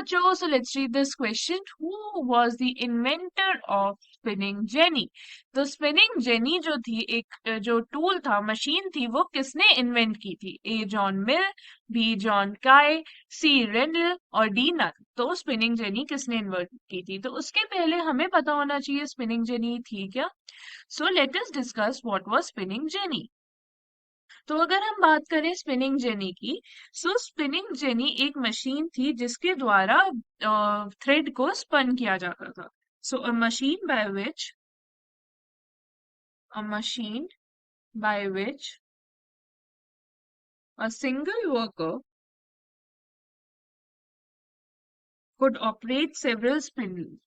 बच्चों, so let's read this question. Who was the inventor of spinning jenny? तो spinning jenny जो थी, एक जो टूल था, मशीन थी, वो किसने इन्वेंट की थी? ए जॉन मिल, बी जॉन काय, सी रेंडल और डी नन। तो स्पिनिंग जेनी किसने इन्वेंट की थी? तो उसके पहले हमें पता होना चाहिए स्पिनिंग जेनी थी क्या। So let us discuss what was spinning jenny. तो अगर हम बात करें स्पिनिंग जेनी की, सो स्पिनिंग जेनी एक मशीन थी जिसके द्वारा थ्रेड को स्पन किया जाता था। सो a machine by which a single worker could operate several spindles,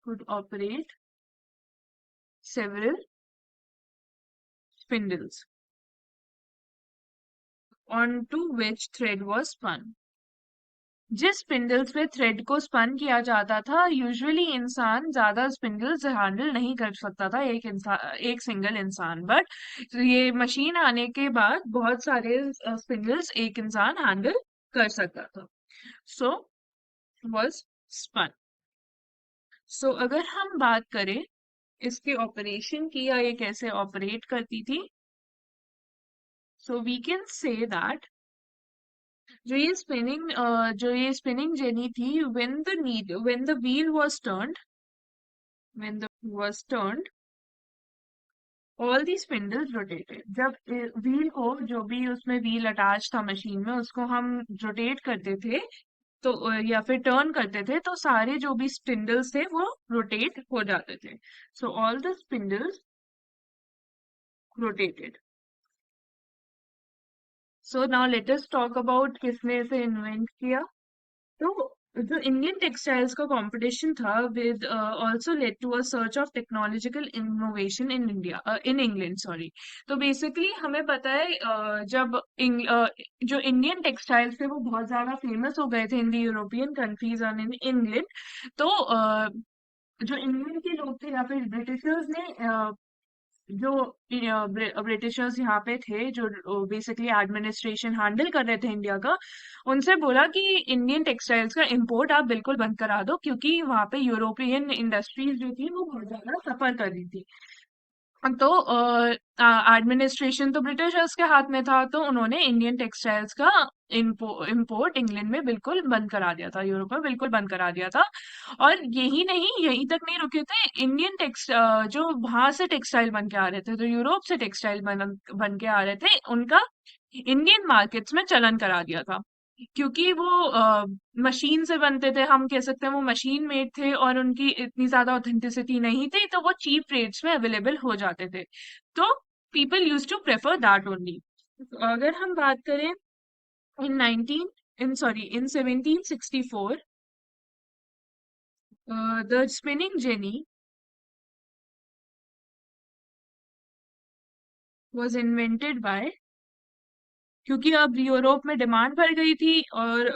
could operate several spindles onto which thread was spun। जिस स्पिंडल्स पे थ्रेड को स्पन किया जाता था, यूजुअली इंसान ज्यादा स्पिंडल्स हैंडल नहीं कर सकता था, एक सिंगल इंसान। बट ये मशीन आने के बाद बहुत सारे स्पिंडल्स एक इंसान हैंडल कर सकता था। So was spun. सो अगर हम बात करें इसके ऑपरेशन की, या ये कैसे ऑपरेट करती थी, so we can say that जो ये स्पिनिंग जेनी थी, when the wheel was turned, when the was turned, all the spindles rotated। जब व्हील को, जो भी उसमें व्हील अटैच था मशीन में, उसको हम रोटेट करते थे, तो या फिर टर्न करते थे, तो सारे जो भी स्पिंडल्स थे वो रोटेट हो जाते थे। So all the spindles rotated. So now let us talk about किसने इसे इन्वेंट किया। तो जो इंडियन टेक्सटाइल्स का कंपटीशन था with also led to a search of technological innovation in India, in England, sorry. तो बेसिकली हमें पता है जो इंडियन टेक्सटाइल्स थे वो बहुत ज्यादा फेमस हो गए थे इन द यूरोपियन कंट्रीज और इन इंग्लैंड। तो जो इंग्लैंड के लोग थे या फिर ब्रिटिशर्स ने जो ब्रिटिशर्स यहाँ पे थे, जो बेसिकली एडमिनिस्ट्रेशन हैंडल कर रहे थे इंडिया का, उनसे बोला कि इंडियन टेक्सटाइल्स का इंपोर्ट आप बिल्कुल बंद करा दो, क्योंकि वहां पे यूरोपियन इंडस्ट्रीज जो थी वो बहुत ज्यादा सफर कर रही थी। तो एडमिनिस्ट्रेशन तो ब्रिटिशर्स के हाथ में था, तो उन्होंने इंडियन टेक्सटाइल्स का इंपोर्ट इंग्लैंड में बिल्कुल बंद करा दिया था, यूरोप में बिल्कुल बंद करा दिया था। और यही नहीं, यहीं तक नहीं रुके थे। जो वहां से टेक्सटाइल बन के आ रहे थे, जो यूरोप से टेक्सटाइल बन के आ रहे थे, उनका इंडियन मार्केट्स में चलन करा दिया था। क्योंकि वो मशीन से बनते थे, हम कह सकते हैं वो मशीन मेड थे, और उनकी इतनी ज्यादा ऑथेंटिसिटी नहीं थी, तो वो चीप रेट्स में अवेलेबल हो जाते थे। तो people use to prefer that only. अगर हम बात करें in 19 in 1764, the spinning jenny was invented by, क्योंकि अब यूरोप में डिमांड बढ़ गई थी और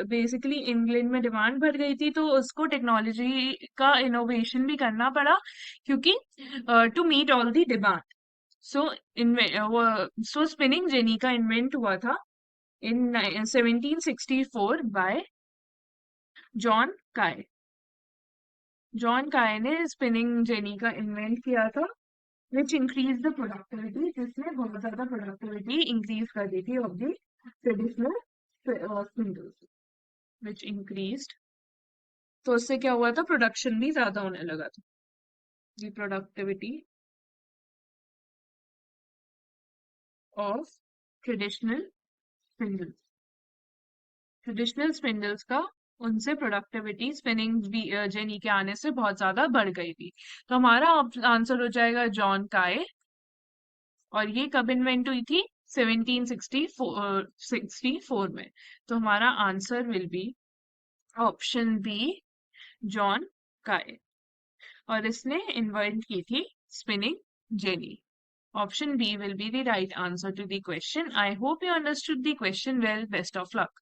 बेसिकली इंग्लैंड में डिमांड बढ़ गई थी, तो उसको टेक्नोलॉजी का इनोवेशन भी करना पड़ा, क्योंकि to meet all the demand. So so spinning jenny का इन्वेंट हुआ था in 1764 by John Kay. John Kay ने स्पिनिंग जेनी का इन्वेंट किया था, विच इंक्रीज द प्रोडक्टिविटी, जिसने बहुत ज्यादा प्रोडक्टिविटी इंक्रीज कर दी थी of the traditional spindles, which increased. तो उससे क्या हुआ था, प्रोडक्शन भी ज्यादा होने लगा था, the productivity of traditional spindles. Traditional spindles का, उनसे प्रोडक्टिविटी स्पिनिंग जेनी के आने से बहुत ज्यादा बढ़ गई थी। तो हमारा आंसर हो जाएगा जॉन काय। और ये कब इन्वेंट हुई थी? 1764 में। तो हमारा answer will be option B, John Kay. और इसने इन्वेंट की थी spinning jenny. Option B will be the right answer to the question. I hope you understood the question well. Best of luck.